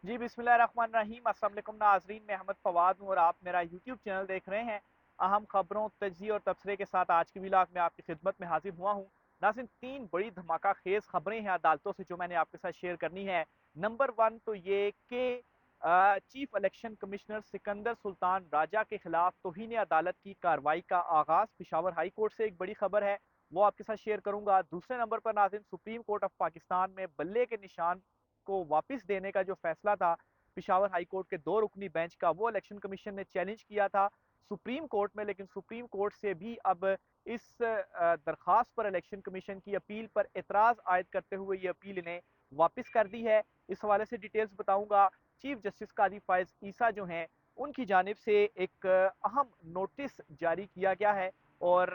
जी बिस्मिल्लाहिर्रहमानिर्रहीम। अस्सलाम वालेकुम नाज़रीन, मैं अहमद फवाद हूँ और आप मेरा यूट्यूब चैनल देख रहे हैं। अहम खबरों, तज्ज़िये और तबसरे के साथ आज की व्लॉग में आपकी खिदमत में हाजिर हुआ हूँ। नाज़रीन, तीन बड़ी धमाका खेज खबरें हैं अदालतों से जो मैंने आपके साथ शेयर करनी है। नंबर वन तो ये कि chief election commissioner Sikandar Sultan Raja के खिलाफ तौहीन अदालत की कार्रवाई का आगाज पिशावर हाई कोर्ट से एक बड़ी खबर है, वो आपके साथ शेयर करूंगा। दूसरे नंबर पर नाज़रीन, सुप्रीम कोर्ट ऑफ पाकिस्तान में बल्ले के निशान को वापस देने का जो फैसला था पिशावर हाई कोर्ट के दो रुकनी बेंच का, वो इलेक्शन कमीशन ने चैलेंज किया था सुप्रीम कोर्ट में, लेकिन सुप्रीम कोर्ट से भी अब इस दरखास्त पर इलेक्शन कमीशन की अपील पर एतराज आयद करते हुए ये अपील इन्हें वापस कर दी है। इस हवाले से डिटेल्स बताऊंगा। चीफ जस्टिस कादी फायज ईसा जो हैं, उनकी जानिब से एक अहम नोटिस जारी किया गया है और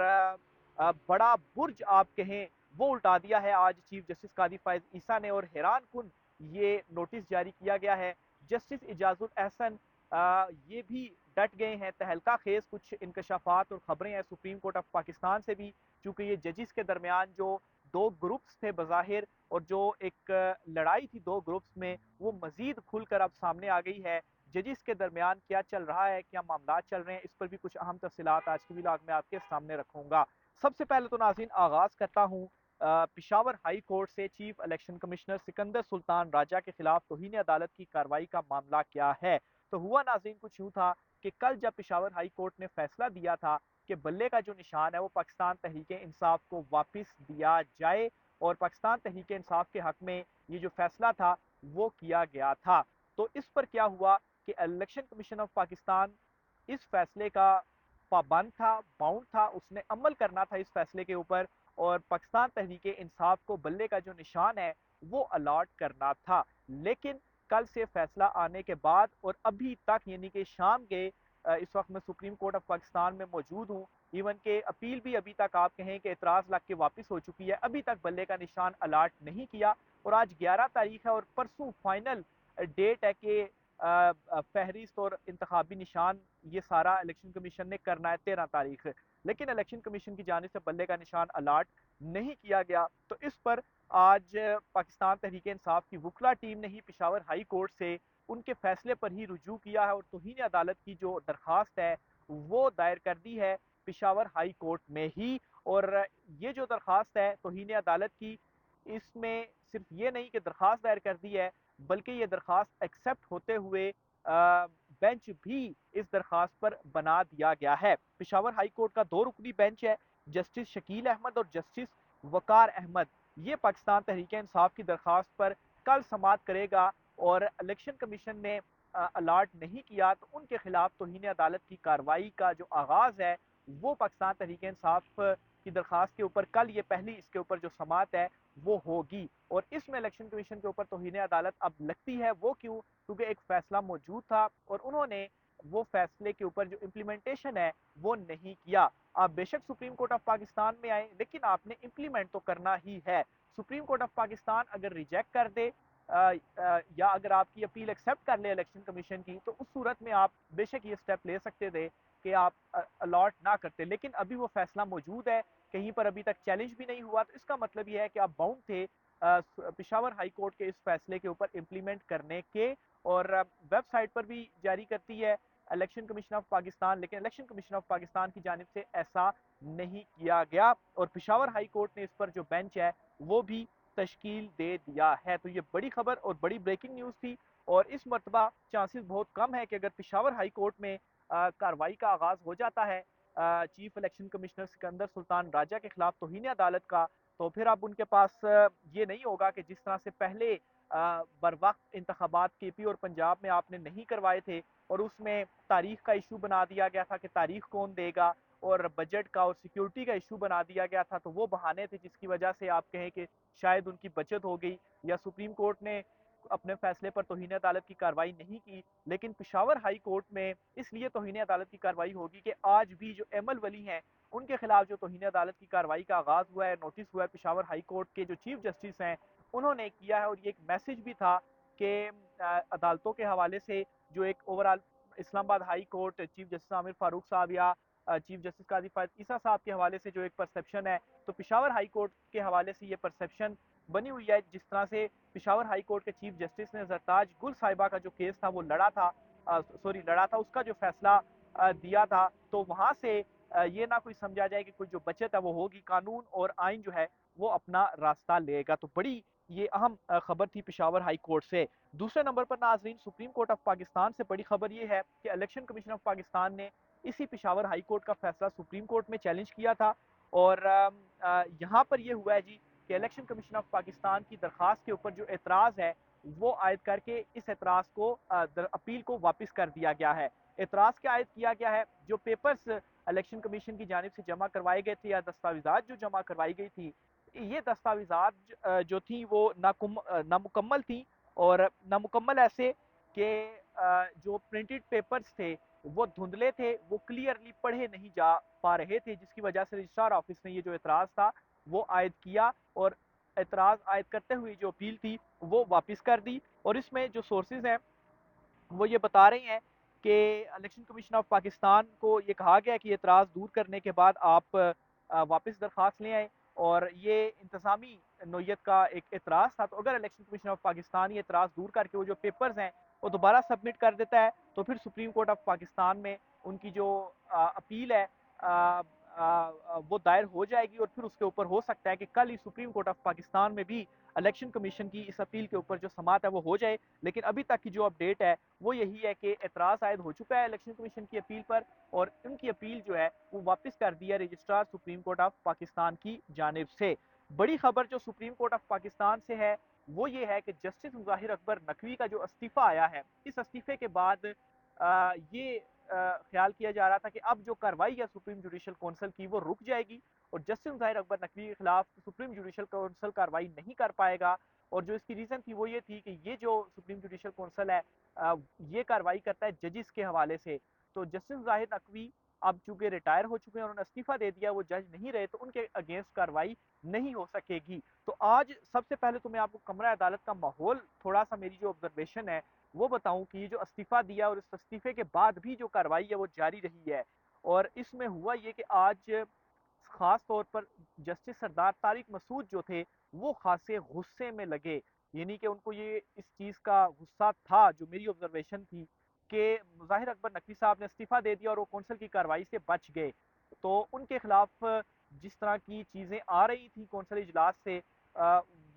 बड़ा बुर्ज आप कहें वो उल्टा दिया है आज चीफ जस्टिस कादी फायज ईसा ने, और हैरान कुन ये नोटिस जारी किया गया है। जस्टिस इजाजुल एहसन ये भी डट गए हैं। तहलका खेज कुछ इंकशाफात और खबरें हैं सुप्रीम कोर्ट ऑफ पाकिस्तान से भी, चूंकि ये जजिस के दरमियान जो दो ग्रुप्स थे बज़ाहिर, और जो एक लड़ाई थी दो ग्रुप्स में, वो मजीद खुलकर अब सामने आ गई है। जजिस के दरमियान क्या चल रहा है, क्या मामला चल रहे हैं, इस पर भी कुछ अहम तफसीलात आज की व्लॉग में आपके सामने रखूंगा। सबसे पहले तो नाज़रीन आगाज करता हूँ पिशावर हाई कोर्ट से chief election commissioner Sikandar Sultan Raja के खिलाफ तौहीन अदालत की कार्रवाई का मामला क्या है। तो हुआ नाज़रीन कुछ यूं था कि कल जब पिशावर हाई कोर्ट ने फैसला दिया था कि बल्ले का जो निशान है वो पाकिस्तान तहरीक इंसाफ को वापस दिया जाए, और पाकिस्तान तहरीक इंसाफ के हक में ये जो फैसला था वो किया गया था। तो इस पर क्या हुआ कि इलेक्शन कमीशन ऑफ पाकिस्तान इस फैसले का पाबंद था, बाउंड था, उसने अमल करना था इस फैसले के ऊपर, और पाकिस्तान तहरीक इंसाफ को बल्ले का जो निशान है वो अलॉट करना था। लेकिन कल से फैसला आने के बाद और अभी तक, यानी कि शाम के इस वक्त मैं सुप्रीम कोर्ट ऑफ पाकिस्तान में मौजूद हूँ, इवन के अपील भी अभी तक आप कहें कि एतराज लग के वापस हो चुकी है, अभी तक बल्ले का निशान अलॉट नहीं किया। और आज 11 तारीख है और परसों फाइनल डेट है कि फहरिस्त और इंतखाबी निशान ये सारा इलेक्शन कमीशन ने करना है 13 तारीख। लेकिन इलेक्शन कमीशन की जानिब से बल्ले का निशान अलॉट नहीं किया गया। तो इस पर आज पाकिस्तान तहरीक इंसाफ की वकला टीम ने ही पिशावर हाई कोर्ट से उनके फैसले पर ही रुजू किया है और तौहीन अदालत की जो दरखास्त है वो दायर कर दी है पिशावर हाई कोर्ट में ही। और ये जो दरखास्त है तौहीन अदालत की, इसमें सिर्फ ये नहीं कि दरखास्त दायर कर दी है, बल्कि ये दरखास्त एक्सेप्ट होते हुए बेंच भी इस दरखास्त पर बना दिया गया है। पिशावर हाई कोर्ट का दो रुकनी बेंच है, जस्टिस शकील अहमद और जस्टिस वकार अहमद। ये पाकिस्तान तहरीक इंसाफ की दरखास्त पर कल समात करेगा, और इलेक्शन कमीशन ने अलॉट नहीं किया तो उनके खिलाफ तौहीन अदालत की कार्रवाई का जो आगाज है वो पाकिस्तान तहरीक इंसाफ की दरखास्त के ऊपर कल, ये पहली इसके ऊपर जो समात है वो होगी। और इसमें इलेक्शन कमीशन के ऊपर तौहीन अदालत अब लगती है, वो क्यों? क्योंकि एक फैसला मौजूद था और उन्होंने वो फैसले के ऊपर जो इम्प्लीमेंटेशन है वो नहीं किया। आप बेशक सुप्रीम कोर्ट ऑफ पाकिस्तान में आए, लेकिन आपने इम्प्लीमेंट तो करना ही है। सुप्रीम कोर्ट ऑफ पाकिस्तान अगर रिजेक्ट कर दे या अगर आपकी अपील एक्सेप्ट कर ले इलेक्शन कमीशन की, तो उस सूरत में आप बेशक ये स्टेप ले सकते थे कि आप अलॉट ना करते, लेकिन अभी वो फैसला मौजूद है, कहीं पर अभी तक चैलेंज भी नहीं हुआ, तो इसका मतलब यह है कि आप बाउंड थे पिशावर हाई कोर्ट के इस फैसले के ऊपर इम्प्लीमेंट करने के। और वेबसाइट पर भी जारी करती है इलेक्शन कमीशन ऑफ पाकिस्तान, लेकिन इलेक्शन कमीशन ऑफ पाकिस्तान की जानिब से ऐसा नहीं किया गया, और पिशावर हाई कोर्ट ने इस पर जो बेंच है वो भी तश्कील दे दिया है। तो ये बड़ी खबर और बड़ी ब्रेकिंग न्यूज़ थी, और इस मरतबा चांसेस बहुत कम है कि अगर पिशावर हाई कोर्ट में कार्रवाई का आगाज हो जाता है chief election commissioner Sikandar Sultan Raja के खिलाफ तौहीन अदालत का, तो फिर अब उनके पास ये नहीं होगा कि जिस तरह से पहले बर वक्त इंतखाबात केपी और पंजाब में आपने नहीं करवाए थे और उसमें तारीख का इशू बना दिया गया था कि तारीख कौन देगा, और बजट का और सिक्योरिटी का इशू बना दिया गया था, तो वो बहाने थे जिसकी वजह से आप कहें कि शायद उनकी बचत हो गई या सुप्रीम कोर्ट ने अपने फैसले पर तौहीन अदालत की कार्रवाई नहीं की। लेकिन पिशावर हाई कोर्ट में इसलिए तौहीन अदालत की कार्रवाई होगी कि आज भी जो एमल वली हैं उनके खिलाफ जो तौहीन अदालत की कार्रवाई का आगाज हुआ है, नोटिस हुआ है, पिशावर हाई कोर्ट के जो चीफ जस्टिस हैं उन्होंने किया है, और ये एक मैसेज भी था कि अदालतों के हवाले से जो एक overall Islamabad high court chief justice Aamir Farooq साहब या चीफ जस्टिस काजी फायद ईसा साहब के हवाले से जो एक परसेप्शन है, तो पिशावर हाई कोर्ट के हवाले से ये परसेप्शन बनी हुई है। जिस तरह से पिशावर हाई कोर्ट के चीफ जस्टिस ने जरताज गुल साहिबा का जो केस था वो लड़ा था, उसका जो फैसला दिया था, तो वहां से ये ना कोई समझा जाए कि कोई जो बचत है वो होगी, कानून और आइन जो है वो अपना रास्ता लेगा। तो बड़ी ये अहम खबर थी पिशावर हाई कोर्ट से। दूसरे नंबर पर नाजरीन, सुप्रीम कोर्ट ऑफ पाकिस्तान से बड़ी खबर ये है कि इलेक्शन कमीशन ऑफ पाकिस्तान ने इसी पिशावर हाई कोर्ट का फैसला सुप्रीम कोर्ट में चैलेंज किया था। और यहाँ पर यह हुआ है जी कि इलेक्शन कमीशन ऑफ पाकिस्तान की दरखास्त के ऊपर जो एतराज़ है वो आयद करके इस एतराज़ को अपील को वापस कर दिया गया है। एतराज़ क्या आयद किया गया है? जो पेपर्स इलेक्शन कमीशन की जानिब से जमा करवाए गए थे या दस्तावेजात जो जमा करवाई गई थी, ये दस्तावेजात जो थी वो नामुकम्मल थी। और नामुकम्मल ऐसे कि जो प्रिंटेड पेपर्स थे वो धुंधले थे, वो क्लियरली पढ़े नहीं जा पा रहे थे, जिसकी वजह से रजिस्ट्रार ऑफिस ने ये जो एतराज़ था वो आयद किया और एतराज़ आयद करते हुए जो अपील थी वो वापस कर दी। और इसमें जो सोर्सेज हैं वो ये बता रहे हैं कि इलेक्शन कमीशन ऑफ पाकिस्तान को ये कहा गया कि एतराज़ दूर करने के बाद आप वापस दरख्वास्त ले आए, और ये इंतज़ामी नोयत का एक एतराज़ था। तो अगर इलेक्शन कमीशन ऑफ पाकिस्तान ये एतराज़ दूर करके वो जो पेपर्स हैं वो दोबारा सबमिट कर देता है, तो फिर सुप्रीम कोर्ट ऑफ पाकिस्तान में उनकी जो अपील है वो दायर हो जाएगी, और फिर उसके ऊपर हो सकता है कि कल ही सुप्रीम कोर्ट ऑफ पाकिस्तान में भी इलेक्शन कमीशन की इस अपील के ऊपर जो समात है वो हो जाए। लेकिन अभी तक की जो अपडेट है वो यही है कि एतराज़ आयद हो चुका है इलेक्शन कमीशन की अपील पर, और उनकी अपील जो है वो वापस कर दी है registrar supreme court of Pakistan की जानिब से। बड़ी खबर जो सुप्रीम कोर्ट ऑफ पाकिस्तान से है वो ये है कि जस्टिस मुजाहिर अकबर नकवी का जो इस्तीफा आया है, इस इस्तीफे के बाद ये ख्याल किया जा रहा था कि अब जो कार्रवाई है सुप्रीम जुडिशल काउंसिल की वो रुक जाएगी, और जस्टिस मुजाहिर अकबर नकवी के खिलाफ सुप्रीम जुडिशल काउंसिल कार्रवाई नहीं कर पाएगा। और जो इसकी रीज़न थी वो ये थी कि ये जो सुप्रीम जुडिशल काउंसिल है ये कार्रवाई करता है जजिस के हवाले से। तो जस्टिस मुजाहिर नकवी अब चूंकि रिटायर हो चुके हैं, उन्होंने इस्तीफा दे दिया, वो जज नहीं रहे, तो उनके अगेंस्ट कार्रवाई नहीं हो सकेगी। तो आज सबसे पहले तो मैं आपको कमरा अदालत का माहौल, थोड़ा सा मेरी जो ऑब्जर्वेशन है वो बताऊं कि ये जो इस्तीफा दिया और इस इस्तीफे के बाद भी जो कार्रवाई है वो जारी रही है। और इसमें हुआ ये कि आज खास तौर पर जस्टिस सरदार तारिक मसूद जो थे वो खासे गुस्से में लगे, यानी कि उनको ये इस चीज़ का गुस्सा था, जो मेरी ऑब्जर्वेशन थी, कि मुजाहिर अकबर नकवी साहब ने इस्तीफा दे दिया और वो कौंसल की कार्रवाई से बच गए। तो उनके खिलाफ जिस तरह की चीज़ें आ रही थी कौंसल इजलास से,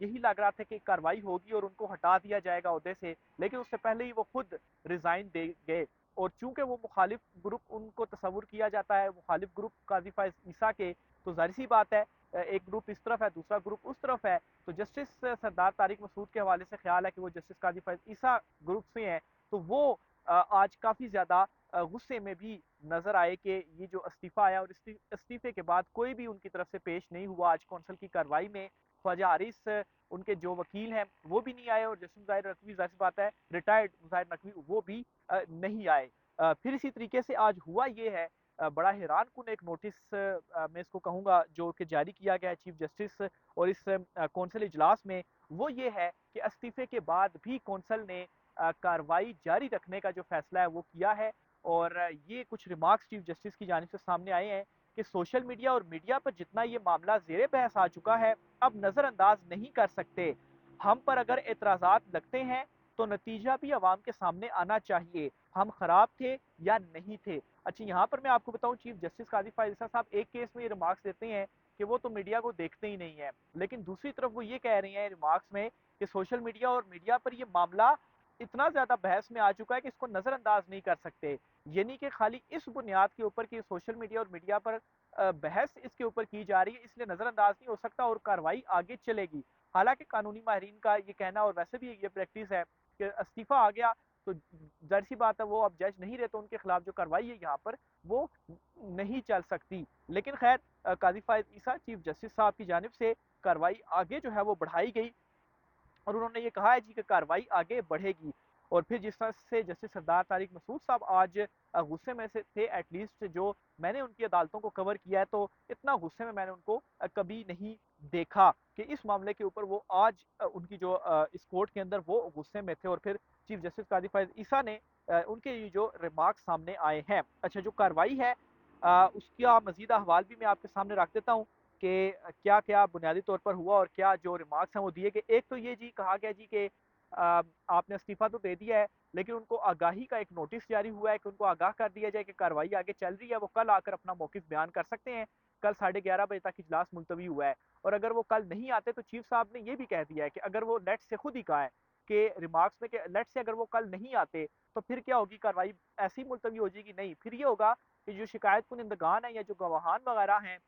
यही लग रहा था कि कार्रवाई होगी और उनको हटा दिया जाएगा ओहदे से, लेकिन उससे पहले ही वो खुद रिजाइन दे गए। और चूंकि वो मुखालिफ ग्रुप उनको तस्वुर किया जाता है, मुखालिफ ग्रुप काजी फायज ईसा के, तो जाहिर सी बात है एक ग्रुप इस तरफ है दूसरा ग्रुप उस तरफ है। तो जस्टिस सरदार तारिक मसूद के हवाले से ख्याल है कि वो जस्टिस काजी फायज ईसा ग्रुप से हैं, तो वो आज काफ़ी ज़्यादा गुस्से में भी नजर आए कि ये जो इस्तीफा आया और इस्तीफे के बाद कोई भी उनकी तरफ से पेश नहीं हुआ आज कौंसल की कार्रवाई में। ख्वाजा हारिस उनके जो वकील हैं वो भी नहीं आए, और जस्टिस मुजाहिर नकवी, जाहिर सी बात है रिटायर्ड मुजाहिर नकवी, वो भी नहीं आए। फिर इसी तरीके से आज हुआ ये है, बड़ा हैरान कुन एक नोटिस मैं इसको कहूँगा जो कि जारी किया गया है चीफ जस्टिस और इस कौंसल इजलास में, वो ये है कि इस्तीफे के बाद भी कौंसल ने कार्रवाई जारी रखने का जो फैसला है वो किया है। और ये कुछ रिमार्क्स चीफ जस्टिस की जानिब से सामने आए हैं कि सोशल मीडिया और मीडिया पर जितना ये मामला जेर बहस आ चुका है, अब नज़रअंदाज नहीं कर सकते। हम पर अगर एतराज़ात लगते हैं तो नतीजा भी आवाम के सामने आना चाहिए, हम खराब थे या नहीं थे। अच्छा, यहाँ पर मैं आपको बताऊं, चीफ जस्टिस काजी फायज ईसा साहब एक केस में ये रिमार्क्स देते हैं कि वो तो मीडिया को देखते ही नहीं है, लेकिन दूसरी तरफ वो ये कह रहे हैं रिमार्क्स में कि सोशल मीडिया और मीडिया पर ये मामला इतना ज्यादा बहस में आ चुका है कि इसको नजरअंदाज नहीं कर सकते। यानी कि खाली इस बुनियाद के ऊपर कि सोशल मीडिया और मीडिया पर बहस इसके ऊपर की जा रही है, इसलिए नजरअंदाज नहीं हो सकता और कार्रवाई आगे चलेगी। हालांकि कानूनी माहरीन का ये कहना, और वैसे भी ये प्रैक्टिस है कि इस्तीफा आ गया तो जाहिर सी बात है वो अब जज नहीं रहे, तो उनके खिलाफ जो कार्रवाई है यहाँ पर वो नहीं चल सकती। लेकिन खैर काजी फायद ईसा चीफ जस्टिस साहब की जानिब से कार्रवाई आगे जो है वो बढ़ाई गई, और उन्होंने ये कहा है जी कि कार्रवाई आगे बढ़ेगी। और फिर जिस तरह से जस्टिस सरदार तारिक मसूद साहब आज गुस्से में से थे, एटलीस्ट जो मैंने उनकी अदालतों को कवर किया है तो इतना गुस्से में मैंने उनको कभी नहीं देखा कि इस मामले के ऊपर वो आज उनकी जो इस कोर्ट के अंदर वो गुस्से में थे। और फिर चीफ जस्टिस काजी फायज ईसा ने उनके ये जो रिमार्क सामने आए हैं। अच्छा, जो कार्रवाई है उसका मजीद अहवाल भी मैं आपके सामने रख देता हूँ कि क्या क्या बुनियादी तौर पर हुआ और क्या जो रिमार्क्स हैं वो दिए गए। एक तो ये जी कहा गया जी कि आपने इस्तीफा तो दे दिया है, लेकिन उनको आगाही का एक नोटिस जारी हुआ है कि उनको आगाह कर दिया जाए कि कार्रवाई आगे चल रही है, वो कल आकर अपना मौकिफ बयान कर सकते हैं। कल 11:30 बजे तक इजलास मुलतवी हुआ है, और अगर वो कल नहीं आते तो चीफ साहब ने ये भी कह दिया है कि अगर वो नेट से खुद ही कहा है कि रिमार्क्स में कि नेट से अगर वो कल नहीं आते तो फिर क्या होगी, कार्रवाई ऐसी मुलतवी हो जाएगी। नहीं, फिर ये होगा कि जो शिकायत कुनिंदगान है या जो गवाहान वगैरह हैं,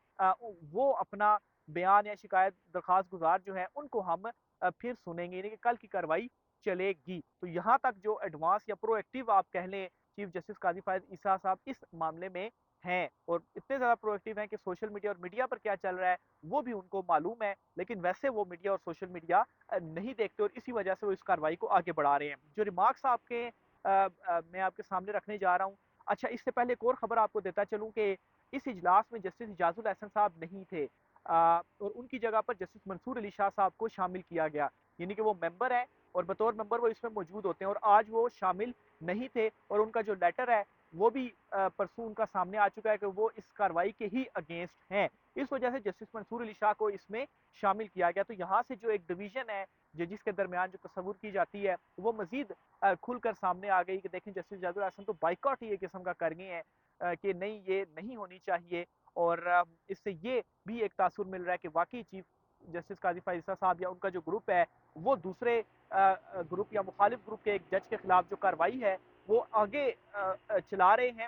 वो अपना बयान या शिकायत दरखास्त गुजार जो है उनको हम फिर सुनेंगे, यानी कि कल की कार्रवाई चलेगी। तो यहाँ तक जो एडवांस या प्रोएक्टिव आप कह लें चीफ जस्टिस काजी फायद ईसा साहब इस मामले में हैं, और इतने ज्यादा प्रोएक्टिव हैं कि सोशल मीडिया और मीडिया पर क्या चल रहा है वो भी उनको मालूम है, लेकिन वैसे वो मीडिया और सोशल मीडिया नहीं देखते, और इसी वजह से वो इस कार्रवाई को आगे बढ़ा रहे हैं। जो रिमार्क्स आपके मैं आपके सामने रखने जा रहा हूँ। अच्छा, इससे पहले एक और खबर आपको देता चलूँ कि इस इजलास में जस्टिस इजाजुल एहसन साहब नहीं थे, और उनकी जगह पर जस्टिस मंसूर अली शाह साहब को शामिल किया गया, यानी कि वो मेंबर है और बतौर मेंबर वो इसमें मौजूद होते हैं, और आज वो शामिल नहीं थे, और उनका जो लेटर है वो भी परसों उनका सामने आ चुका है कि वो इस कार्रवाई के ही अगेंस्ट हैं। इस वजह से जस्टिस मंसूर अली शाह को इसमें शामिल किया गया। तो यहाँ से जो एक डिवीजन है जजिस के दरमियान जो तस्वुर की जाती है वो मजीद खुलकर सामने आ गई कि देखें जस्टिस जाजुल हसन तो बाइकआउट ही एक किस्म का कर गए हैं कि नहीं ये नहीं होनी चाहिए, और इससे ये भी एक तासुर मिल रहा है कि वाकई चीफ जस्टिस काजी फायदा साहब या उनका जो ग्रुप है वो दूसरे ग्रुप या मुखालिफ ग्रुप के एक जज के खिलाफ जो कार्रवाई है वो आगे चला रहे हैं,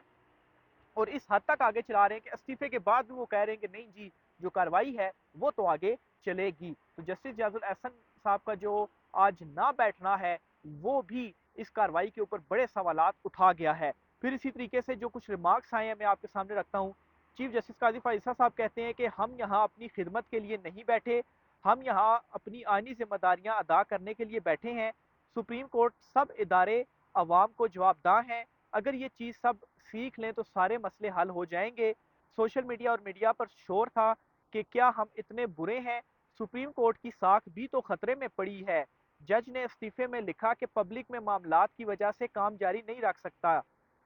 और इस हद तक आगे चला रहे हैं कि इस्तीफे के बाद भी वो कह रहे हैं कि नहीं जी जो कार्रवाई है वो तो आगे चलेगी। तो जस्टिस जाजुल एहसन साहब का जो आज ना बैठना है वो भी इस कार्रवाई के ऊपर बड़े सवालात उठा गया है। फिर इसी तरीके से जो कुछ रिमार्क्स आए हैं मैं आपके सामने रखता हूँ। चीफ जस्टिस काजी फाइसा साहब कहते हैं कि हम यहाँ अपनी खिदमत के लिए नहीं बैठे, हम यहाँ अपनी आइनी जिम्मेदारियां अदा करने के लिए बैठे हैं। सुप्रीम कोर्ट सब इदारे अवाम को जवाबदाह हैं, अगर ये चीज़ सब सीख लें तो सारे मसले हल हो जाएंगे। सोशल मीडिया और मीडिया पर शोर था कि क्या हम इतने बुरे हैं, सुप्रीम कोर्ट की साख भी तो खतरे में पड़ी है। जज ने इस्तीफे में लिखा कि पब्लिक में मामलात की वजह से काम जारी नहीं रख सकता।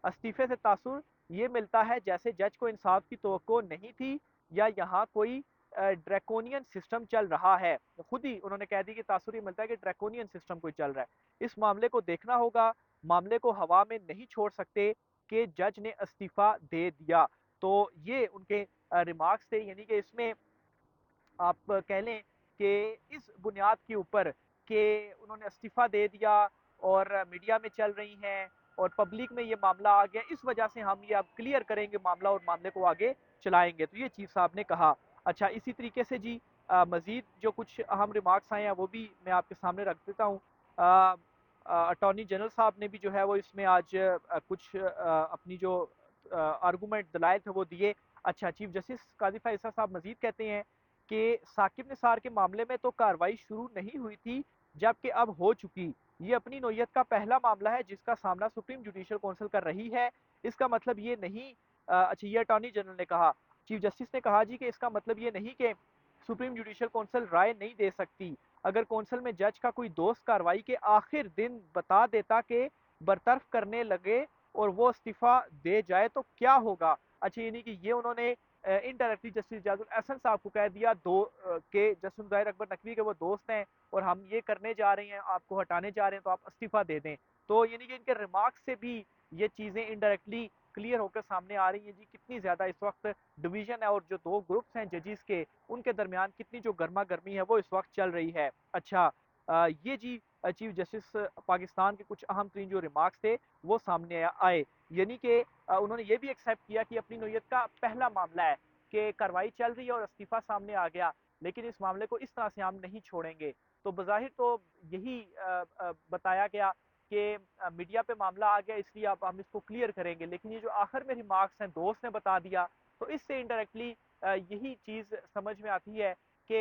इस्तीफे से तासुर ये मिलता है जैसे जज को इंसाफ की तवक्को नहीं थी या यहाँ कोई ड्रैकोनियन सिस्टम चल रहा है। खुद ही उन्होंने कह दी कि तासुर ये मिलता है कि ड्रैकोनियन सिस्टम कोई चल रहा है। इस मामले को देखना होगा, मामले को हवा में नहीं छोड़ सकते कि जज ने इस्तीफा दे दिया। तो ये उनके रिमार्क्स थे, यानी कि इसमें आप कह लें कि इस बुनियाद के ऊपर कि उन्होंने इस्तीफा दे दिया और मीडिया में चल रही हैं और पब्लिक में ये मामला आ गया, इस वजह से हम ये अब क्लियर करेंगे मामला और मामले को आगे चलाएंगे। तो ये चीफ साहब ने कहा। अच्छा, इसी तरीके से जी मजीद जो कुछ अहम रिमार्क्स आए हैं वो भी मैं आपके सामने रख देता हूँ। अटॉर्नी जनरल साहब ने भी जो है वो इसमें आज कुछ अपनी जो आर्गूमेंट दलाइल थे वो दिए। अच्छा, चीफ जस्टिस काजी फैसला साहब मजीद कहते हैं कि साकिब निसार के मामले में तो कार्रवाई शुरू नहीं हुई थी जबकि अब हो चुकी। ये अपनी नौयत का पहला मामला है जिसका सामना सुप्रीम जुडिशल काउंसिल कर रही है। इसका मतलब ये नहीं अच्छा, ये अटॉर्नी जनरल ने कहा। चीफ जस्टिस ने कहा जी कि इसका मतलब ये नहीं कि सुप्रीम जुडिशल काउंसिल राय नहीं दे सकती। अगर काउंसिल में जज का कोई दोस्त कार्रवाई के आखिर दिन बता देता कि बरतरफ करने लगे और वो इस्तीफा दे जाए तो क्या होगा। अच्छा, यानी कि ये उन्होंने इनडायरेक्टली जस्टिस जाजुल एहसन साहब को कह दिया दो के जस्टिस ज़ाहिर अकबर नकवी के वो दोस्त हैं और हम ये करने जा रहे हैं, आपको हटाने जा रहे हैं तो आप इस्तीफा दे दें। तो यानी कि इनके रिमार्क्स से भी ये चीज़ें इनडायरेक्टली क्लियर होकर सामने आ रही हैं जी कितनी ज़्यादा इस वक्त डिवीजन है और जो दो ग्रुप्स हैं जजीज के उनके दरमियान कितनी जो गर्मा गर्मी है वो इस वक्त चल रही है। अच्छा, ये जी चीफ जस्टिस पाकिस्तान के कुछ अहम तरीन जो रिमार्क्स थे वो सामने आए, यानी कि उन्होंने ये भी एक्सेप्ट किया कि अपनी नौयत का पहला मामला है कि कार्रवाई चल रही है और इस्तीफा सामने आ गया, लेकिन इस मामले को इस तरह से हम नहीं छोड़ेंगे। तो बज़ाहिर तो यही बताया गया कि मीडिया पे मामला आ गया इसलिए अब हम इसको क्लियर करेंगे, लेकिन ये जो आखिर में रिमार्क्स हैं दोस्त ने बता दिया, तो इससे इनडायरेक्टली यही चीज़ समझ में आती है कि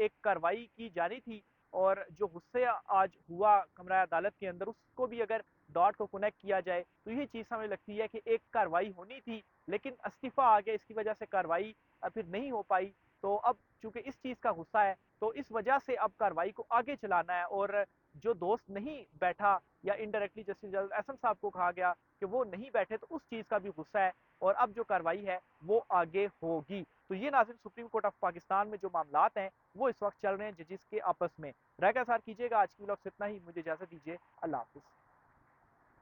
एक कार्रवाई की जानी थी और जो गुस्से आज हुआ कमरा अदालत के अंदर उसको भी अगर डॉट को कनेक्ट किया जाए तो यही चीज़ हमें लगती है कि एक कार्रवाई होनी थी लेकिन इस्तीफा आ गया, इसकी वजह से कार्रवाई फिर नहीं हो पाई। तो अब चूंकि इस चीज़ का गुस्सा है तो इस वजह से अब कार्रवाई को आगे चलाना है, और जो दोस्त नहीं बैठा या इनडायरेक्टली जस्टिस एहसन साहब को कहा गया कि वो नहीं बैठे तो उस चीज़ का भी गुस्सा है और अब जो कार्रवाई है वो आगे होगी। तो ये नाज़रीन सुप्रीम कोर्ट ऑफ पाकिस्तान में जो मामलात हैं वो इस वक्त चल रहे हैं जजिस के आपस में। राय का इज़हार कीजिएगा। आज की व्लॉग से इतना ही, मुझे इजाज़त दीजिए। अल्लाह हाफ़िज़।